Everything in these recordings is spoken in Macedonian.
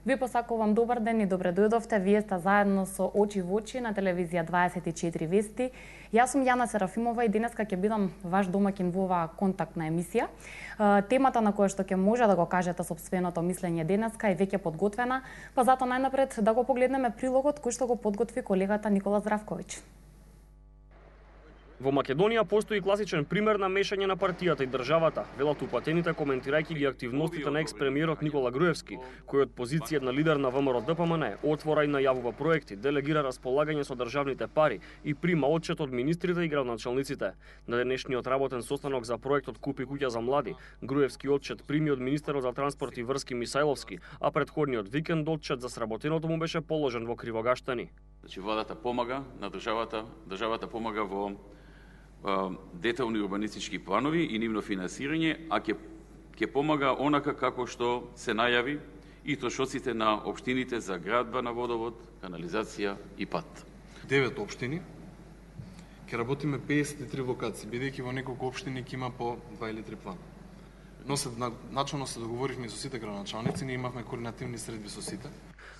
Ви посакувам добар ден и добре дојдовте. Вие сте заедно со Очи во очи на телевизија 24 Вести. Јас сум Јана Серафимова и денеска ќе бидам ваш домаќин во оваа контактна емисија. Темата на која што ќе може да го кажете сопственото мислење денеска е веќе подготвена, па затоа најнапред да го погледнеме прилогот кој што го подготви колегата Никола Здравковиќ. Во Македонија постои класичен пример на мешање на партијата и државата, велат упатените коментирајќи ги активностите на екс-премиерот Никола Груевски, кој од позиција на лидер на ВМРО-ДПМН отвора и најавува проекти, делегира располагање со државните пари и прима отчет од министрите и градоначалниците. На денешниот работен состанок за проектот Купи куќа за млади, Груевски отчет прими од министерот за транспорт и врски Мисајловски, а претходниот викенд отчет за сработеното му беше положен во Кривогаштани. Значи владата помага на државата помага во детални урбанистички планови и нивно финансирање, а ќе помага онака како што се најави и трошоците на општините за градба на водовод, канализација и пат. 9 општини, ќе работиме 53 локации, бидејќи во неколку општини ќе има по 2 или 3 плана. Но начално се договоривме со сите градоначалници, ние имавме координативни средби со сите.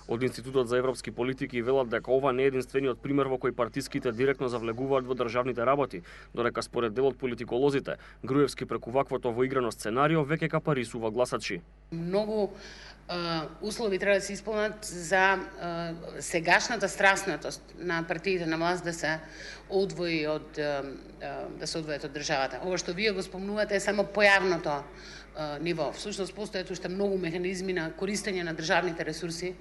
Од Институтот за европски политики велат дека ова не е единствениот пример во кој партиските директно завлегуваат во државните работи, додека според дел од политиколозите, Груевски преку ваквото воиграно сценарио веќе капарисува гласачи. Многу услови треба да се исполнат за сегашната страстнатост на партиите на власт да се одвои од државата. Ова што вие го спомнувате е само појавното ниво. Всушност постојат уште многу механизми на користење на државните ресурси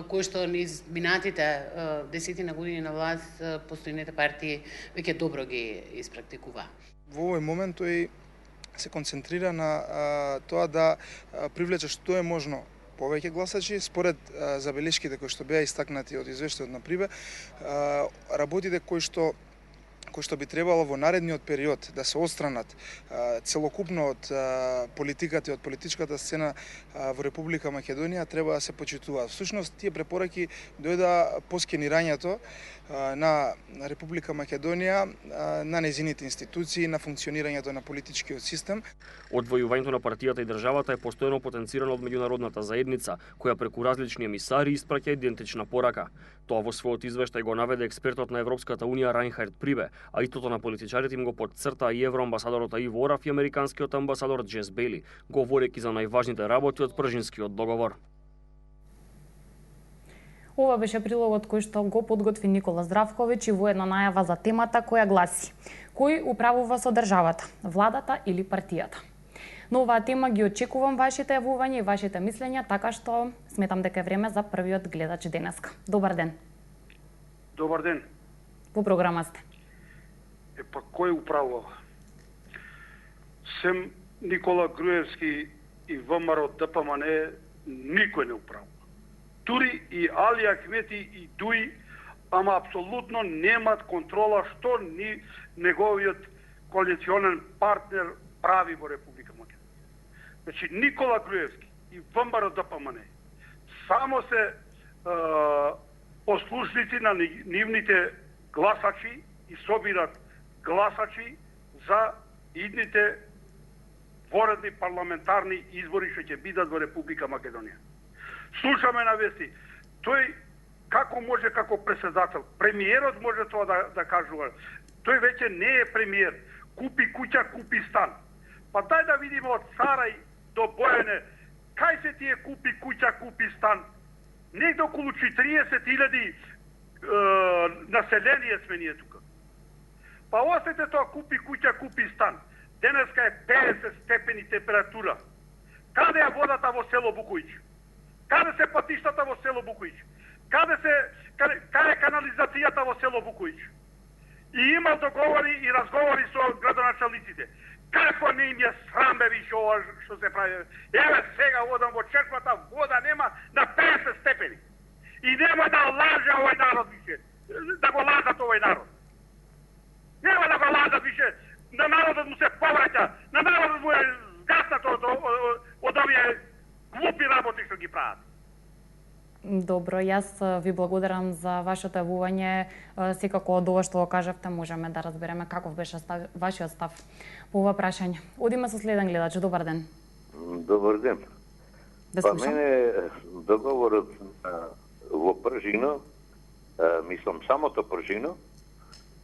кои што низ минатите десетина години на власт постојните партии веќе добро ги испрактикува. Во овој момент тој се концентрира на тоа да привлече што е можно повеќе гласачи. Според забелешките кои што беа истакнати од извештајот на Прибе, работите кои што би требало во наредниот период да се отстранат целокупно од политиката и од политичката сцена во Република Македонија треба да се почитуваат. Всушност, тие препораки дојда по скенирањето на Република Македонија, на нејзините институции, на функционирањето на политичкиот систем. Одвојувањето на партијата и државата е постојано потенцирано од меѓународната заедница, која преку различни емисари испраќа идентична порака. Тоа во својот извештај го наведе експертот на Европската унија Райнхард Прибе, а истото на политичарите им го потцрта и евроамбасадорот Иво Орав и американскиот амбасадор Джес Бейли, говорејќи за најважните работи од Пржинскиот договор. Ова беше прилогот кој што го подготви Никола Здравковиќ и во една најава за темата која гласи: кој управува со државата, владата или партијата? На оваа тема ги очекувам вашите јавувања и вашите мислења, така што сметам дека е време за првиот гледач денеска. Добар ден. Добар ден. Во програма сте. Па кој управува? Сем Никола Груевски и ВМРО-ДПМН никој не управува. Тури и Али Ахмети и Дуи, ама апсолутно немат контрола што ни неговиот коалиционен партнер прави во Република Македонија. Значи Никола Груевски и ВМРО-ДПМН само се послушници на нивните гласачи и собират гласачи за идните воредни парламентарни избори што ќе бидат во Република Македонија. Слушаме на вести, тој како може како председател, премиерот може тоа да кажува. Тој веќе не е премиер. Купи куќа, купи стан. Па дај да видиме од Сарај до Бојане, кај се тие купи куќа, купи стан? Негде околу 40.000 население сме ние тука. Па остете тоа купи куќа, купи стан. Денеска е 50 степени температура. Каде е водата во село Букуич? Каде се патиштата во село Букуич? Каде е канализацијата во село Букуич? И има договори и разговори со градоначалниците. Како не им е срам бе више ова што се прави? Еве сега одам во черквата, вода нема на 50 степени. И нема да лаже овој народ више. Да го лажат овој народ. Нема да го лажат више. На народот му се повраќа. На народот му е згаснато од овие глупи работи што ги прават. Добро, јас ви благодарам за вашето јавување. Секако од ова што го кажавте можеме да разбереме каков беше вашиот став по ова прашање. Одиме со следен гледач. Добар ден. Добар ден. Па мене договорот во пржино, мислам самото пржино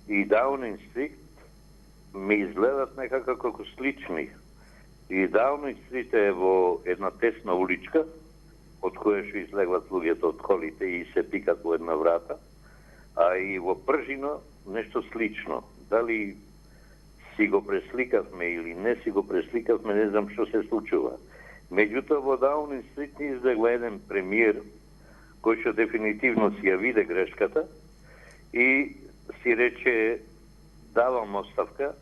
и Даунинг Стрит ми изгледат некако како слични. И Даунинг Стрит е во една тесна уличка, од која што излегват луѓето од колите и се пикат во една врата, а и во пржино нешто слично. Дали си го пресликавме или не си го пресликавме, не знам што се случува. Меѓутоа во Даунинг Стрит излегва еден премиер кој што дефинитивно си ја виде грешката и си рече давам оставка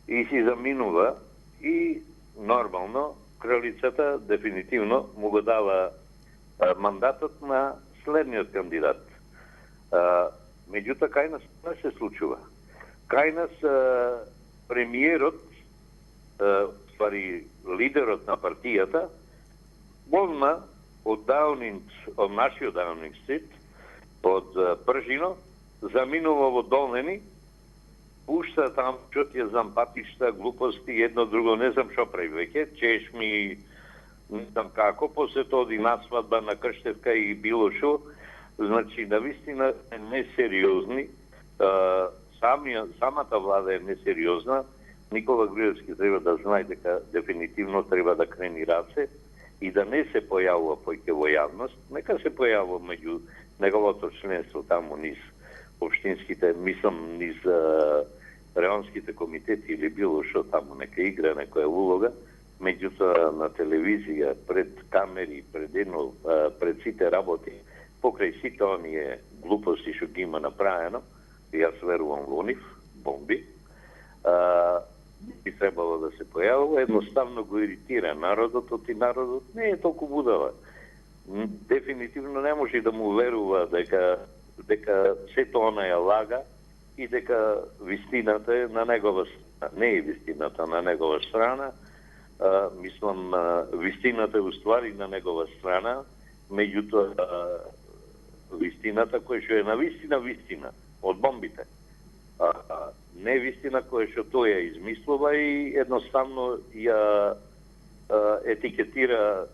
и си заминува и нормално кралицата дефинитивно му го дава мандатот на следниот кандидат. Меѓутоа кај нас не се случува. Кај нас премиерот, ствари лидерот на партијата, одма од нашиот Даунинг Стрит, од пржино, заминува во Долнени, пушта там што ти знам патишта, глупости, едно друго, не знам што прави веќе, чешми, не знам како, после тоа оди на свадба, на крштевка и било шо. Значи, навистина е несериозни, самата влада е несериозна. Никола Груевски треба да знае дека дефинитивно треба да крени раце и да не се појавува поќе во јавност, нека се појавува меѓу неговото членство таму низ општинските, мислам низ реонските комитети или било што таму нека игра некоја улога, меѓутоа на телевизија, пред камери, пред сите работи, покрај сите оние глупости што ги има направено, јас верувам во нив, бомби, би требало да се појавува, едноставно го иритира народот, и народот не е толку будала. Дефинитивно не може да му верува дека сето она ја лага и дека вистината е на негова страна. Не е вистината на негова страна, мислам, вистината е уствари на негова страна, меѓутоа вистината која што е на вистина, од бомбите. Не е вистина која што тој ја измислува и едноставно ја етикетира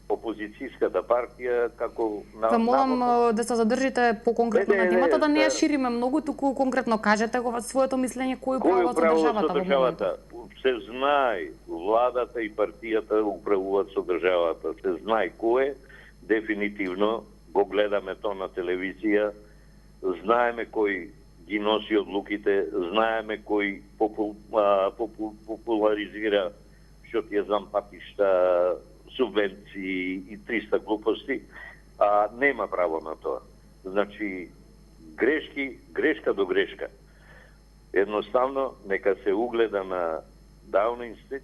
опозицијската партија како Ве молам да се задржите по-конкретно на темата, да не ја шириме многу, туку конкретно кажете го своето мислење кој управува со државата во моментот. Се знае, владата и партијата управуваат со државата, се знае кој е, дефинитивно го гледаме тоа на телевизија, знаеме кој ги носи одлуките, знаеме кој популаризира што ти знам патишта, субвенции и 300 глупости, а нема право на тоа. Значи, грешка до грешка. Едноставно, нека се угледа на Даунинг Стрит,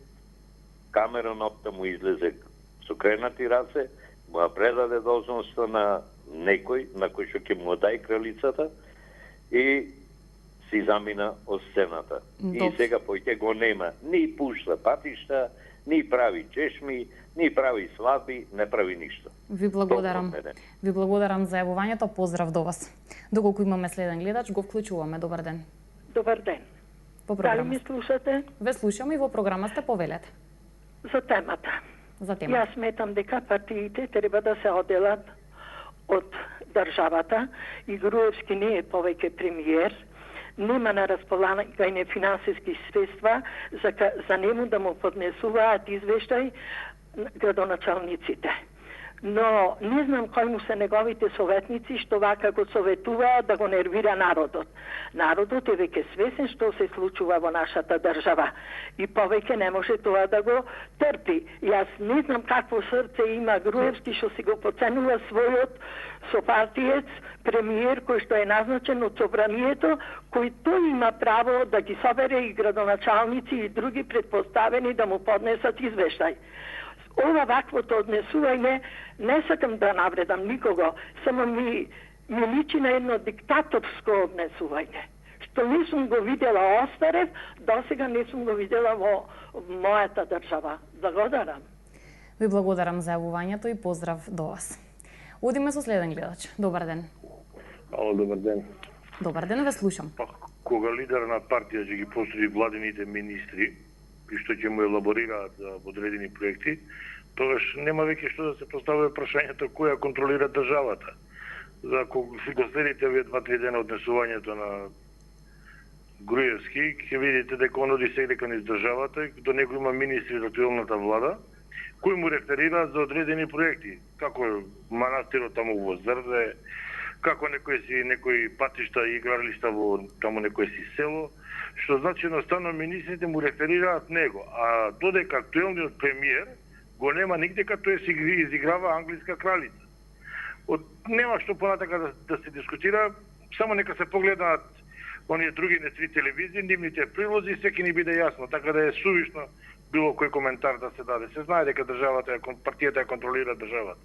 Камерон опта му излезе со кренати раце, му предаде должноста на некој, на кој што ќе му дај кралицата, и си замина од сцената. И сега поќе го нема. Ни пушта патишта, ни прави чешми, ни прави свадби, не прави ништо. Ви благодарам. Ви благодарам за јавувањето. Поздрав до вас. Доколку имаме следен гледач, го вклучуваме. Добар ден. Добар ден. Дали ми слушате? Ве слушам и во програма сте, повелете. За темата. За темата. Јас сметам дека партиите треба да се оделат од државата и Груевски не е повеќе премиер, нема на располагање финансиски средства за нему да му поднесуваат извештај градоначалниците. Но не знам кои му се неговите советници што вака го советуваат да го нервира народот. Народот е веќе свесен што се случува во нашата држава и повеќе не може тоа да го трпи. Јас не знам какво срце има Груевски што си го поценува својот сопартиец, премиер кој што е назначен од собранието, кој тој има право да ги собере и градоначалници и други предпоставени да му поднесат извештај. Ова ваквото однесување не сакам да навредам никого, само ми личи на едно диктаторско однесување. Што не сум го видела остарев, досега не сум го видела во мојата држава. Благодарам. Ви благодарам за јавувањето и поздрав до вас. Одиме со следен гледач. Добар ден. Ало, добар ден. Добар ден, ве слушам. Кога лидер на партија ќе ги построи владините министри и што ќе му елаборираат за одредени проекти, Тогаш нема веќе што да се постави прашањето која контролира државата. За ако го следите овие 2-3 дена однесувањето на Груевски, ќе видите дека он оди сега низ државата и до него има министри од актуелната влада, кои му реферираат за одредени проекти, како манастирот таму во Зрде, како некои патишта и игралишта во таму некој си село, што значи едноставно министрите му реферираат него, а додека актуелниот премиер го нема нигде като тој си изиграва англиска кралица. Нема што понатака да се дискутира, само нека се погледаат оние други нетри телевизии, нивните прилози, секи ни биде јасно, така да е сувишно било кој коментар да се даде. Се знае дека партијата ја контролира државата.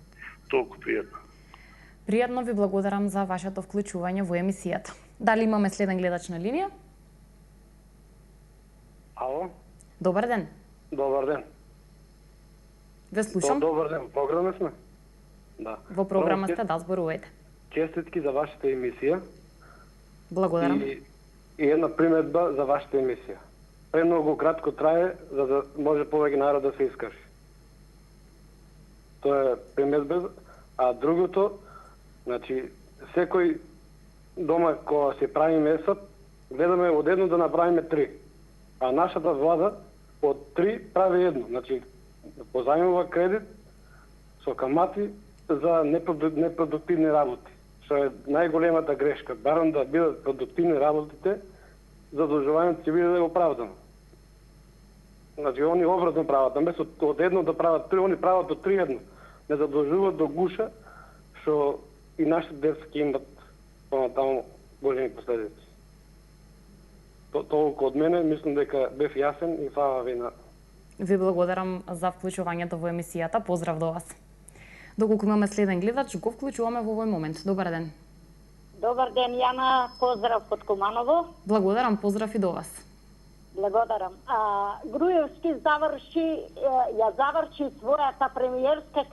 Толку пријатно. Пријатно, ви благодарам за вашето вклучување во емисијата. Дали имаме следен гледач на линија? Ало? Добар ден. Добар ден. Ве слушам. Добар ден, програма сме? Да. Во програма сте, да, зборувате. Честитки за вашата емисија. Благодарам. И една приметба за вашата емисија. Премногу кратко трае, за да може повеќе народ да се искажи. Тоа е приметба. А другото, значи, секој дома кога се прави меса, гледаме од едно да направиме 3. А нашата влада од 3 прави едно. Значи, позајмува кредит со камати за непродуктивни работи. Што е најголемата грешка. Барам да бидат продуктивни работите, задолжувањето ќе биде оправдано. Значи, они обратно прават. Наместо од едно да прават 3, они прават од 3 едно. Не задолжуваат до гуша, што и нашите деца ќе имат понатаму големи последици. Толку од мене, мислам дека бев јасен и фала ви на... Ви благодарам за вклучувањето во емисијата. Поздрав до вас. Доколку имаме следен гледач, го вклучуваме во овој момент. Добар ден. Добар ден, Јана. Поздрав од Куманово. Благодарам, поздрав и до вас. Благодарам. Груевски ја заврши својата премиерска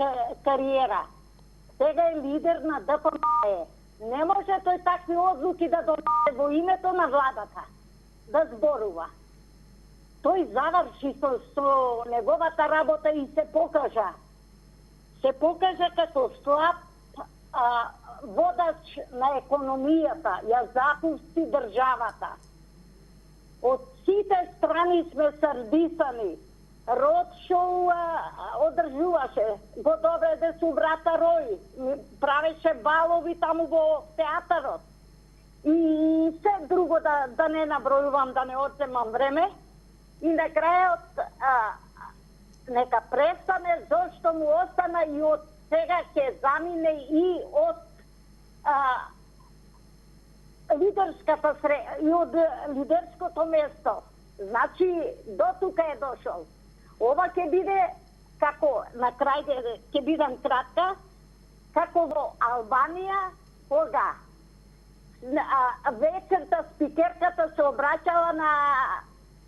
кариера. Сега е лидер на ДПМН. Не може тој такви одлуки да донесе во името на владата, да зборува. Тој заврши со неговата работа и се покажа. Се покажа како слаб водач на економијата, ја запусти државата. Од сите страни сме срдисани. Род-шоу одржуваше, го доведе со брата Рој, правеше балови таму во театарот. И се друго да не набројувам, да не одземам време. И на крајот нека престане, зашто му остана и од сега ќе замине и од лидерското место. Значи, до тука е дошол. Ова ќе биде, како на крај ќе бидам кратка, како во Албанија, кога вечерта спикерката се обраќала на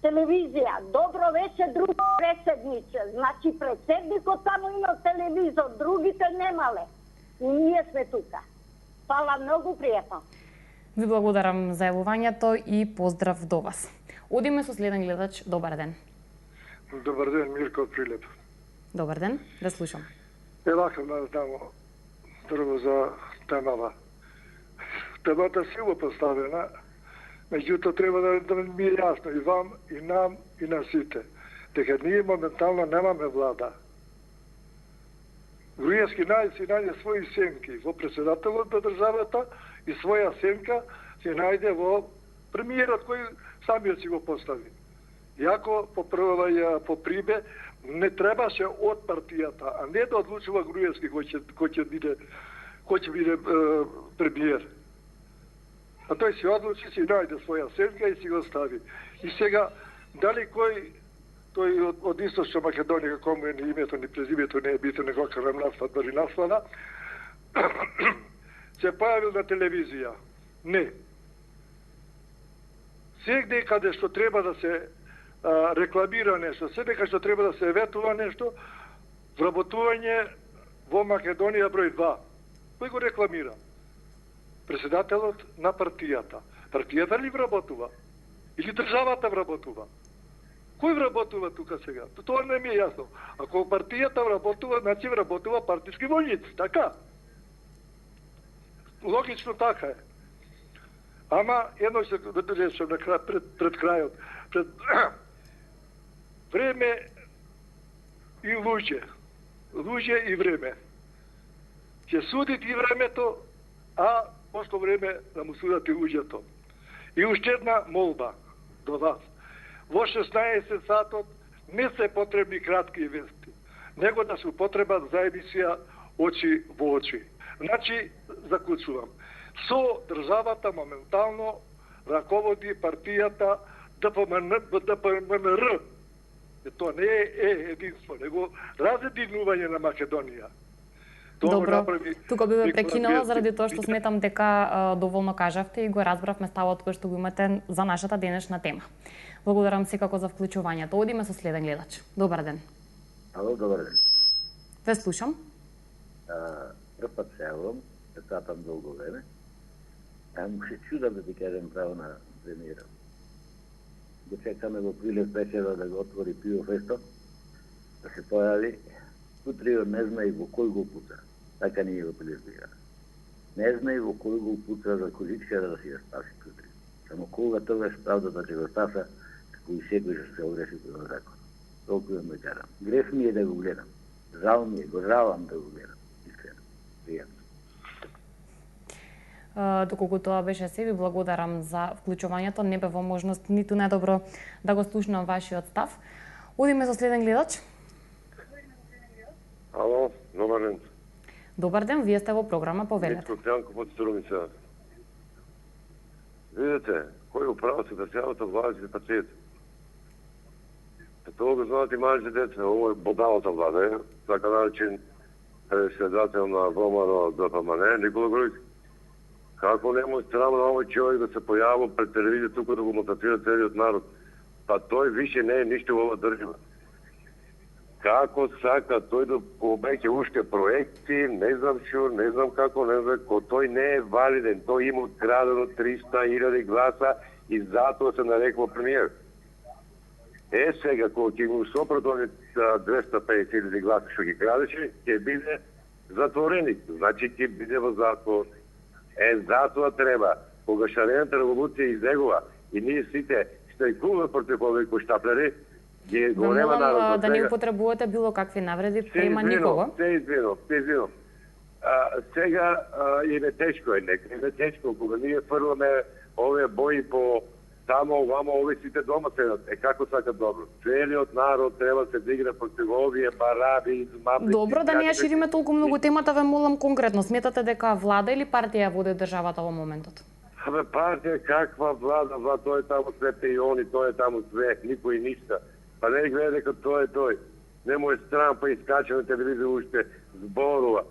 телевизија. Добро вечер, друго председниче. Значи, председникот само имал телевизор, другите немале. И ние сме тука. Фала, многу пријатно. Ви благодарам за јавувањето и поздрав до вас. Одиме со следен гледач. Добар ден. Добар ден, Мирко од Прилеп. Добар ден, да слушам. Сакам да знам прво за темава. Темата силно поставена, меѓутоа треба да ми е јасно и вам, и нам, и на сите, дека ние моментално немаме влада. Груевски најде своји сенки во председателот на државата и своја сенка се најде во премиерот кој самиот си го постави. Јако по прибе не требаше од партијата, а не да одлучува Груевски кој ќе биде премиер. А тој си одлучи, си најде своја сенка и си го стави. И сега, дали тој од Источна Македонија, како му е ни името, ни презимето не е бито, него кажам наслана, се појавил на телевизија. Не. Сегде каде што треба да се рекламира нешто, сегде каде што треба да се ветува нешто, вработување во Македонија број 2. Кој го рекламира? Председателот на партијата. Партијата ли вработува? Или државата вработува? Кој вработува тука сега? Тоа не ми е јасно. Ако партијата вработува, значи вработува партиски војници, така? Логично така е. Ама, едно се речем на крај, пред крајот. Време и луѓе. Луѓе и време. Ќе судит и времето, а после време да му судат и луѓето. И уште една молба до вас. Во 16 сатот не се потребни кратки вести, него да се употребат за емисија очи во очи. Значи, заклучувам. Со државата моментално раководи партијата ДПМНР. Тоа не е единство, него разединување на Македонија. Добро, тука би ме прекинала заради тоа што сметам дека доволно кажавте и го разбравме ставот кој што го имате за нашата денешна тема. Благодарам секако за вклучувањето. Одиме со следен гледач. Добар ден. Ало, добар ден. Ве слушам. Прв пат се јавам, сатам долго време. Му се чудам да ти кажем право на премиера. Го чекаме во прилет вечера да го отвори пиво фесто, да се појави. Утре не знае во кој го пуца. Така ни го прилетира. Не знае во кој го пуца за количка да си ја спаси утре. Само кога тогаш правдата ќе го спаса, како и секој што се огреши према закон. Толку да кажам. Греф ми е да го гледам. Жал ми е, го жалам да го гледам. Искрено. Пријатно. Доколку тоа беше се, ви благодарам за вклучувањето. Не бе во можност ниту најдобро да го слушнам вашиот став. Одиме со следен гледач. Ало, добар ден. Добар ден, вие сте во програма Повелете. Митко Кјанков од Струмица. Видете, кој управа се државата влада пациент. Тоа го знаат и малите деца, ово е бодалата влада, така наречен председател на ВМРО ДПМН, Никола Груевски. Како не му е срам на овој човек да се појавува пред телевизија тука да го мотатира целиот народ? Па тој више не е ништо во оваа држава. Како сака тој да обеќе уште проекти, не знам шо, не знам како, не знам, тој не е валиден, тој има открадено 300.000 гласа и затоа се нарекува премиер. Сега, кога ќе му сопрат овие 250.000 гласа што ги крадеше, ќе биде затвореник, значи ќе биде во затвор. Затоа треба, кога шарената револуција излегува и ние сите штрајкуваме против овие коштаплери, го нема народ. Да не употребувате било какви навреди према никого? Се извинувам. Сега им е тешко, некој е тешко, кога ние фрламе овие бои по само овамо, овие сите дома седат. Како сакат добро? Целиот народ треба се дигне против овие бараби, измамници. Добро, да не ја шириме толку многу темата, ве молам конкретно. Сметате дека влада или партија води државата во моментот? Абе, партија, каква влада? Тој е таму све пејони, тој е таму све, никој ништа. Па не гледа дека тој е тој. Не му е стран, па искача на телевизија уште зборува.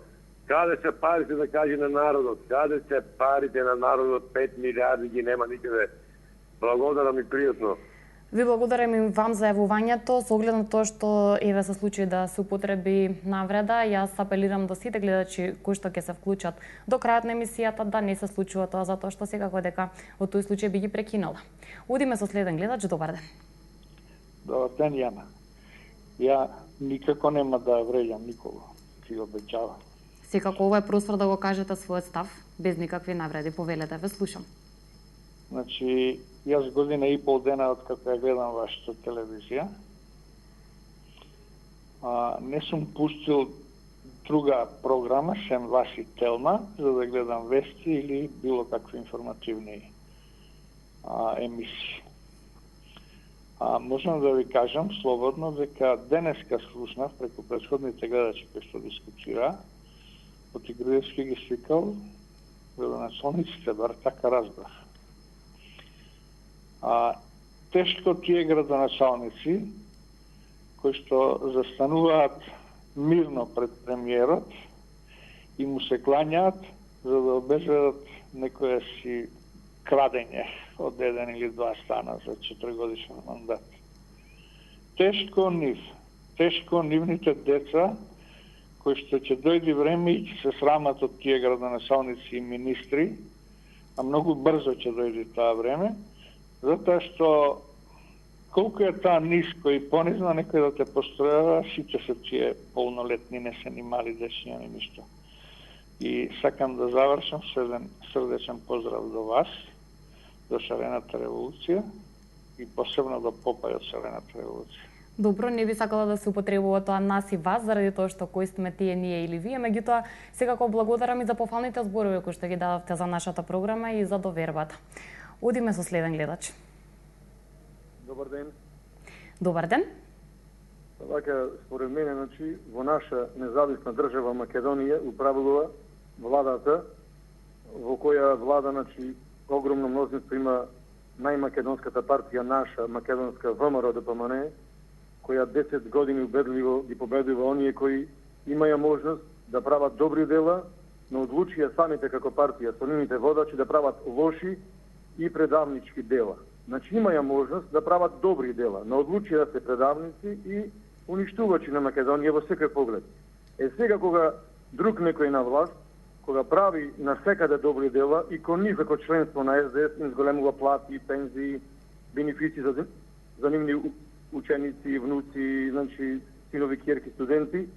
Каде се парите да каже на народот? Каде се парите на народот? 5 милиарди ги нема никаде. Благодарам и пријатно. Ви благодарам и вам за јавувањето. Со оглед на тоа што еве се случи да се употреби навреда, јас апелирам до сите гледачи кои што ќе се вклучат до крајот на емисијата да не се случува тоа, затоа што секако дека во тој случај би ги прекинала. Одиме со следен гледач. Добар ден. Добар ден, Јана. Ја никако нема да вреѓам никого, ти обеќавам. Секако ова е простор да го кажете својот став, без никакви навреди. Повелете, ве слушам. Значи, јас година и пол дена од како ја гледам вашата телевизија, не сум пустил друга програма, сем ваши Телма, за да гледам вести или било какви информативни емисии. Можам да ви кажам слободно дека денеска слушнав преку претходните гледачи кои што дискутира, од Груевски ги свикал градоначалниците, бар така разбрав. Тешко тие градоначалници кои што застануваат мирно пред премиерот и му се клањаат за да обезбедат некоја си крадење од 1 или 2 стана за 4-годишен мандат. Тешко нивните деца кои што ќе дојде време и ќе се срамат од тие градоначалници и министри, а многу брзо ќе дојде тоа време, затоа што колку е таа ниско и понизно, некој да те постројава, сите се тие полнолетни, не се ни мали дечиња ни ништо. И сакам да завршам со еден срдечен поздрав до вас, до Шарената револуција и посебно до Попај од Шарената револуција. Добро, не би сакала да се употребува тоа нас и вас, заради тоа што кои сме тие, ние или вие, меѓутоа секако благодарам и за пофалните зборови кои што ги дадовте за нашата програма и за довербата. Одиме со следен гледач. Добар ден. Добар ден. Така, според мене, значи, во наша независна држава Македонија управува владата, во која влада, значи, огромно мнозинство има најмакедонската партија, наша македонска ВМРО ДПМНЕ, која 10 години убедливо ги победува оние кои имаја можност да прават добри дела, но одлучија самите како партија со нивните водачи да прават лоши и предавнички дела. Значи имаја можност да прават добри дела, но одлучија да се предавници и уништувачи на Македонија во секој поглед. Сега кога друг некој на власт, кога прави на секаде добри дела и кон нив како членство на СДС им зголемува плати, пензии, бенефиции за нивни ученици, внуци, значи синови, ќерки, студенти,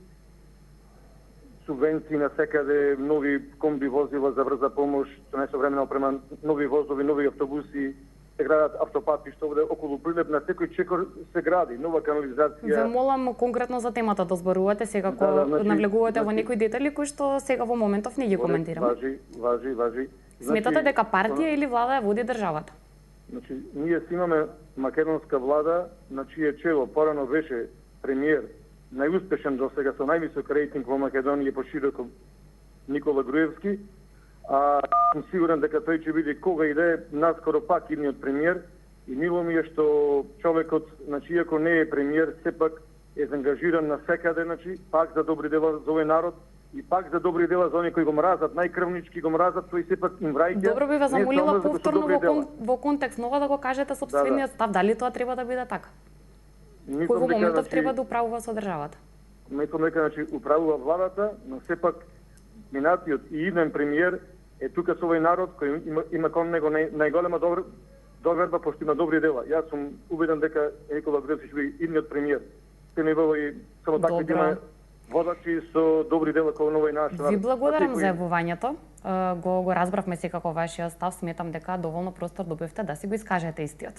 субвенции на секаде, нови комби возила за брза помош, со несовремена опрема, нови возови, нови автобуси, се градат автопати што овде околу Прилеп, на секој чекор се гради, нова канализација. Ве молам конкретно за темата да зборувате, сега значи, навлегувате во некои детали кои што сега во моментов не ги коментираме. Важи. Сметате дека партија или влада ја води државата? Значи, ние си имаме македонска влада, на чие чело порано беше премиер, најуспешен до сега со највисок рейтинг во Македонија пошироко Никола Груевски, а сум сигурен дека тој ќе биде кога и да е наскоро пак идниот премиер и мило ми е што човекот, значи иако не е премиер, сепак е заангажиран на секаде, значи пак за добри дела за овој народ и пак за добри дела за оние кои го мразат, најкрвнички го мразат, тој сепак им враќа. Добро би ве замолила повторно во контекст нова да го кажете сопствениот став, дали тоа треба да биде така? Кој во моментов треба да управува со државата? Мислам дека значи управува владата, но сепак минатиот и иден премиер е тука со овој народ кој има кон него најголема доверба пошто има добри дела. Јас сум убеден дека Никола Груевски ќе биде идниот премиер. Се не и само така ќе има водачи со добри дела кон овој наш народ. Ви благодарам за јавувањето. Го разбравме секако вашиот став, сметам дека доволно простор добивте да си го искажете истиот.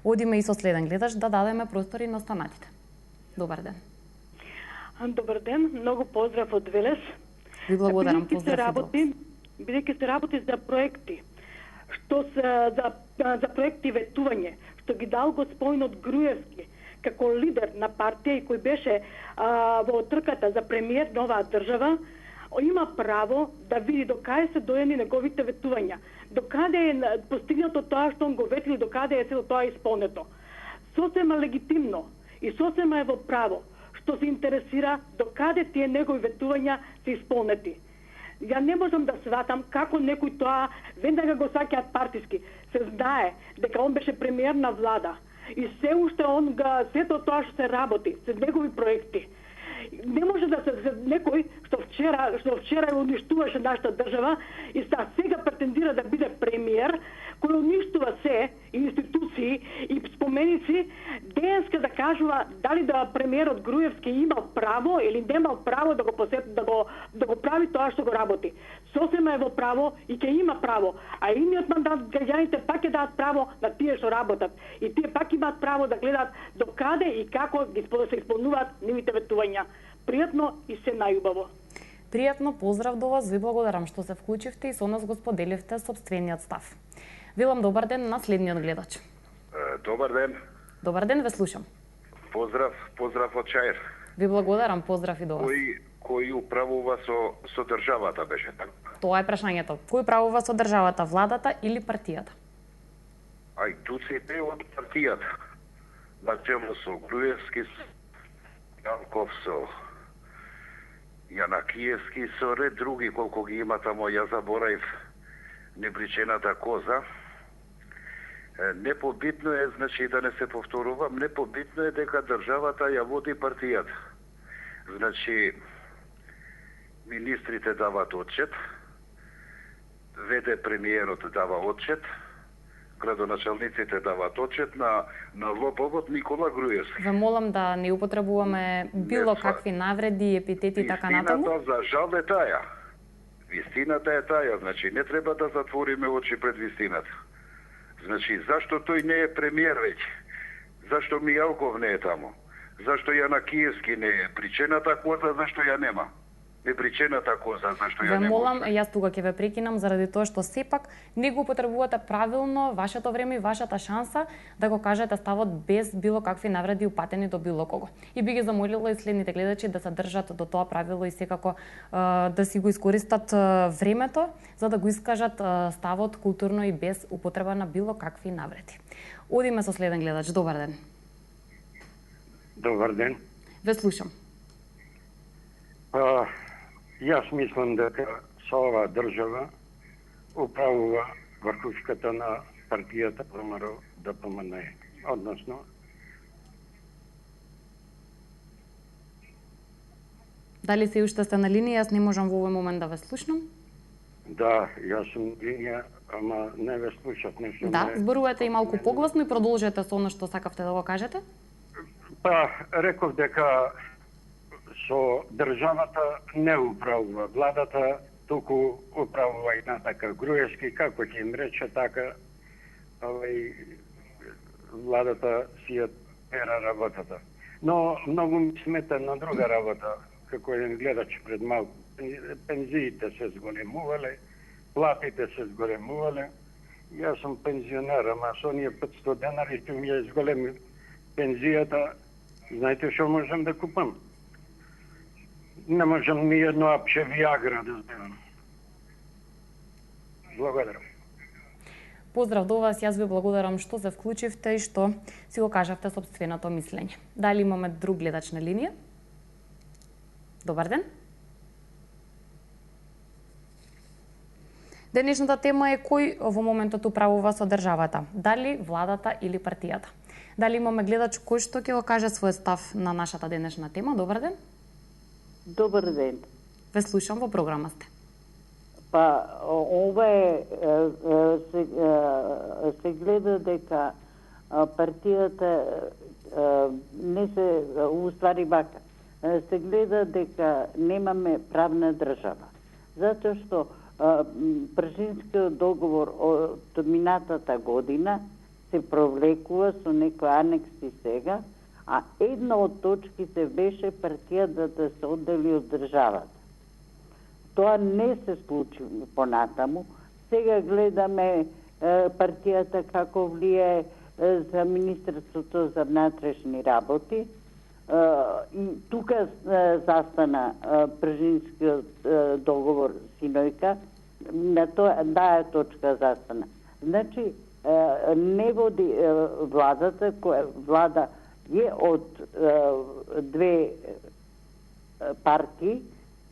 Одиме и со следен гледач да дадеме простори на останатите. Добар ден. Добар ден, многу поздрав од Велес. Ви благодарам, поздрав и бидејќи се работи за проекти, што се за проекти ветување, што ги дал господинот Груевски како лидер на партија и кој беше во трката за премиер на оваа држава, има право да види докаде се доени неговите ветувања, докаде е постигнато тоа што он го ветил, докаде е се тоа исполнето. Сосема легитимно и сосема е во право што се интересира докаде тие негови ветувања се исполнети. Ја не можам да сватам како некој тоа веднага го саќаат партиски. Се знае дека он беше премиер на влада и се уште он сето тоа што се работи, се негови проекти. Не може да се некој што вчера уништуваше нашата држава и сега претендира да биде премиер, кој уништува се институции и споменици, денеска да кажува дали да премиерот Груевски имал право или немал право да го прави тоа што го работи. Сосема е во право и ќе има право, а идниот мандат граѓаните пак ќе дадат право на тие што работат и тие пак имаат право да гледаат докаде и како ги се исполнуваат нивните ветувања. Пријатно и се најубаво. Пријатно, поздрав до вас, ви благодарам што се вклучивте и со нас го споделивте сопствениот став. Велам добар ден на следниот гледач. Добар ден. Добар ден, ве слушам. Поздрав од Чаир. Ви благодарам, поздрав и до вас. Кој управува со државата беше така? Тоа е прашањето. Кој управува со државата, владата или партијата? Ту сите од партијата. Начелно со Груевски, Јанков, со Јанакиевски, со ред други колку ги има тамо, ја забораив непричената коза. Непобитно е, значи да не се повторувам, непобитно е дека државата ја води партијата. Значи, министрите дават отчет, ВД премиерот дава отчет, градоначалниците дават отчет на лобовот Никола Груевски. Ве молам да не употребуваме било какви навреди, епитети и така натаму. Вистината за жал е таја. Вистината е таја, значи не треба да затвориме очи пред вистината. Значи зашто тој не е премиер веќе? Зашто Мијалков не е таму? Зашто Јанакиевски не е? Причината коза зашто ја нема? Непричената коза зашто ја нема? Ве молам, нема? јас тука ќе ве прекинам заради тоа што сепак не го употребувате правилно вашето време и вашата шанса да го кажете ставот без било какви навреди упатени до било кого. И би ги замолила и следните гледачи да се држат до тоа правило и секако да си го искористат времето за да го искажат ставот културно и без употреба на било какви навреди. Одиме со следен гледач. Добар ден. Добар ден. Ве слушам. Јас мислам дека со оваа држава управува врхушката на партијата ВМРО ДПМН. Односно, дали се уште сте на линија? Јас не можам во овој момент да ве слушнам. Да, јас сум линија, ама не ве слушав нешто. Да, зборувате и малку погласно и продолжете со она што сакавте да го кажете. Па, реков дека со државата не управува владата, туку управува и натака Груевски, како ќе им рече така, владата си ја пера работата. Но многу ми смета на друга работа, како еден гледач пред малку. Пензиите се зголемувале, платите се зголемувале. Јас сум пензионер, ама со оние 500 денари ќе ми ја зголеми пензијата. Знаете што можам да купам? Не можам ни едно апче Виагра да земам. Благодарам. Поздрав до вас, јас ви благодарам што се вклучивте и што си го кажавте сопственото мислење. Дали имаме друг гледач на линија? Добар ден. Денешната тема е кој во моментот управува со државата, дали владата или партијата. Дали имаме гледач кој што ќе го каже свој став на нашата денешна тема? Добар ден. Добар ден. Ве слушам, во програма сте. Па, ова е, се гледа дека партијата не се, уствари вака, се гледа дека немаме правна држава. Затоа што Пршинскиот договор од минатата година се провлекува со некои анекси сега, а една од точките беше партијата да се оддели од државата. Тоа не се случи понатаму. Сега гледаме партијата како влие за Министерството за внатрешни работи. И тука застана Пршинскиот договор синојка, на таа точка застана. Значи, не води владата, која влада е од две партии,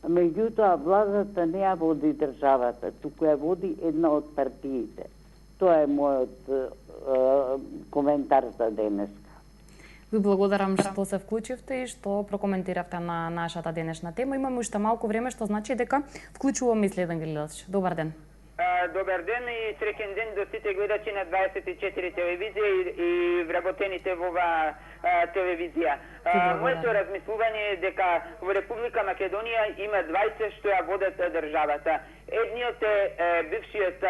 меѓутоа владата не ја води државата, туку ја води една од партиите. Тоа е мојот коментар за денеска. Ви благодарам што се вклучивте и што прокоментиравте на нашата денешна тема. Имаме уште малку време, што значи дека вклучуваме и следен гледач. Добар ден. Добар ден и среќен ден до сите гледачи на 24 телевизија и вработените во оваа телевизија. Моето размислување е дека во Република Македонија има двајца што ја водат државата. Едниот е бившиот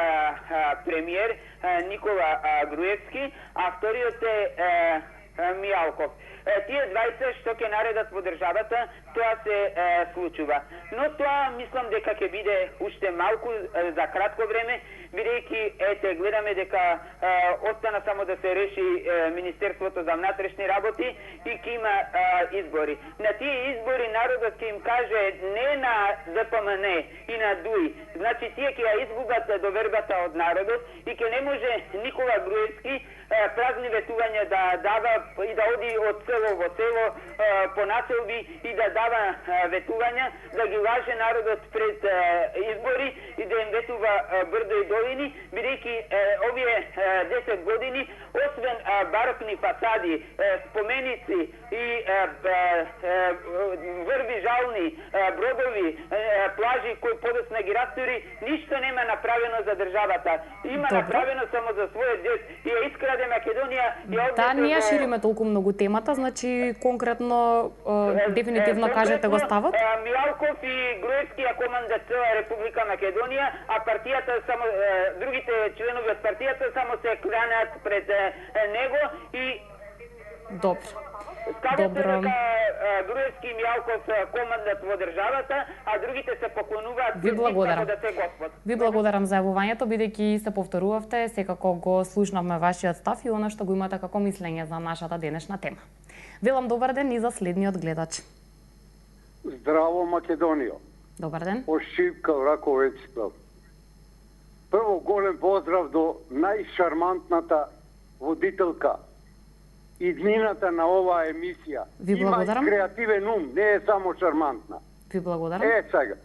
премиер Никола Груевски, а вториот е Мијалков. Тие двајца што ќе наредат во државата, тоа се случува. Но тоа мислам дека ќе биде уште малку за кратко време, бидејќи гледаме дека остана само да се реши Министерството за внатрешни работи и ќе има избори. На тие избори народот ќе им каже не на ДПМН и на ДУИ. Значи тие ќе ја изгубат довербата од народот и ќе не може Никола Груевски празни ветувања да дава и да оди од село во село по населби и да дава ветувања, да ги лаже народот пред избори и да им ветува брдо и години, бидејќи овие 10 години, освен барокни фасади, споменици и врви жални, бродови, плажи кои подоцна ги растури, ништо нема направено за државата. Има направено само за својот дед и ја искраде Македонија и Да, ние шириме толку многу темата, значи конкретно дефинитивно кажете го ставот. Милалков и Груевски ја командат цела Република Македонија, а партијата само другите членови од партијата само се кланат пред него и Добро. Добро. Груевски и Милалков командат во државата, а другите се поклонуваат Ви благодарам. да се Господ. Ви благодарам за јавувањето, бидејќи се повторувавте, секако го слушнавме вашиот став и она што го имате како мислење за нашата денешна тема. Велам добар ден и за следниот гледач. Здраво, Македонија. Добар ден. Од Шипка, Раковец. Прво голем поздрав до најшармантната водителка и днината на оваа емисија. Ви благодарам. Има и креативен ум, не е само шармантна. Ви благодарам. Сега,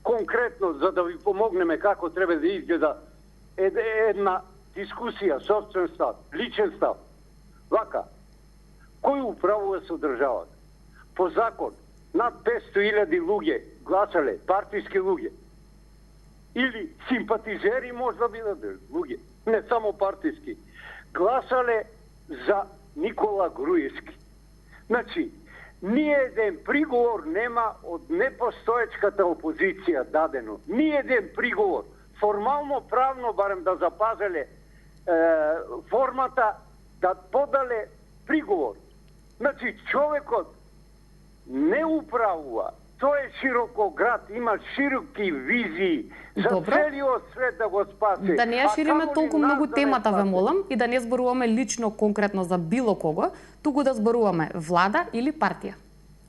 конкретно, за да ви помогнеме како треба да изгледа една дискусија, собствен став, личен став. Вака, кој управува со државата? По закон, над 500.000 луѓе гласале, партиски луѓе. Или симпатизери може да бидат луѓе, не само партиски. Гласале за Никола Груевски. Значи, ни еден приговор нема од непостоечката опозиција дадено. Ни еден приговор. Формално, правно, барем да запазеле формата, да подале приговор. Значи, човекот не управува. Тој е широкоград, има широки визии за целиот свет да го спаси. Да не ја шириме толку многу темата, ве молам, и да не зборуваме лично конкретно за било кого, туку да зборуваме влада или партија.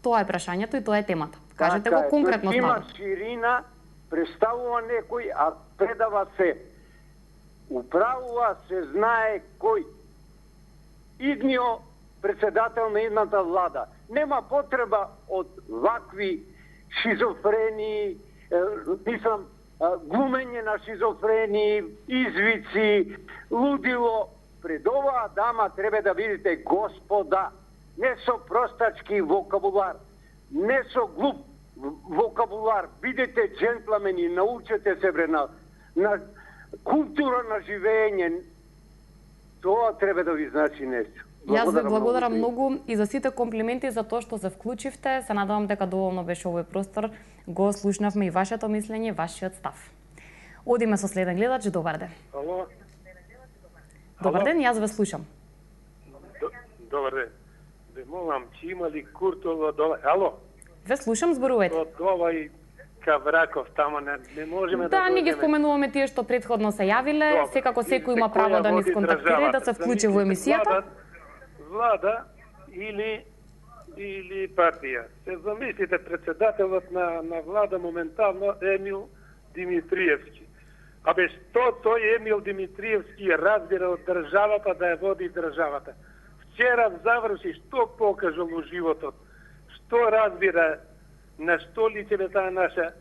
Тоа е прашањето и тоа е темата. Кажете го конкретно ставот. Има ширина, представува некој, а предава се. Управува, се знае кој. Иднио председател на идната влада. Нема потреба од вакви шизофрени, глумење на шизофрени, извици, лудило. Пред оваа дама треба да видите господа, не со простачки вокабулар, не со глуп вокабулар. Бидете джентлмени, научете се на култура на живење. Тоа треба да ви значи нешто. Јас ви благодарам многу и за сите комплименти за тоа што се вклучивте. Се надевам дека доволно беше овој простор. Го слушнавме и вашето мислење, вашиот став. Одиме со следен гледач. Добар ден. Ало. Добар ден, јас ве слушам. Добар ден. Ве молам, че има ли Куртова доле? Ало. Ве слушам, зборувајте. Од овај Кавраков тамо не можеме да не ги споменуваме тие што претходно се јавиле. Секако секој има право да ни сконтактира и да се вклучи во емисијата. Влада или партија. Се замислите, председателот на влада моментално Емил Димитриевски. Абе, што тој Емил Димитриевски разбира од државата да ја води државата? Вчера заврши, што покажал во животот? Што разбира, на што личеле таа наша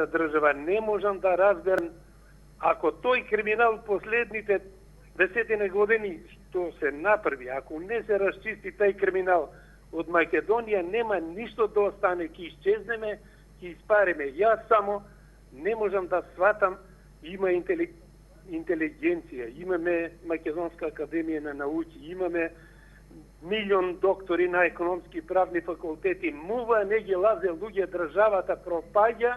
држава? Не можам да разберам, ако тој криминал последните 10 години што се направи, ако не се расчисти тај криминал од Македонија, нема ништо да остане, ќе исчезнеме, ќе испареме. Јас само не можам да сватам, има интелигенција, имаме Македонска академија на науки, имаме милион доктори на економски правни факултети, мува не ги лазе луѓе, државата пропаѓа,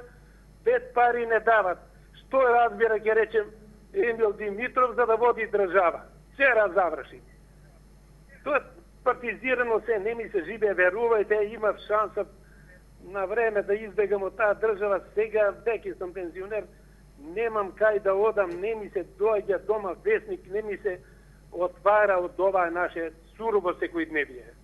без пари не дават. Што разбира, ќе речем, Емил Димитров за да води држава. Вчера заврши. Тоа партизирано се, не ми се живе, верувајте, имав шанса на време да избегам од таа држава. Сега, веќе сум пензионер, немам кај да одам, не ми се доаѓа дома вестник, не ми се отвара од оваа наше сурово секојдневие.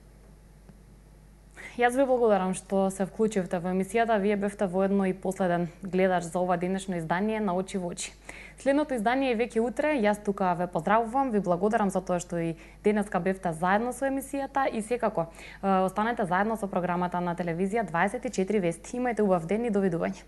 Јас ви благодарам што се вклучивте во емисијата. Вие бевте воедно и последен гледач за ова денешно издание на Очи во очи. Следното издание е веќе утре. Јас тука ве поздравувам, ви благодарам за тоа што и денеска бевте заедно со емисијата и секако останете заедно со програмата на телевизија 24 вести. Имајте убав ден и довидување.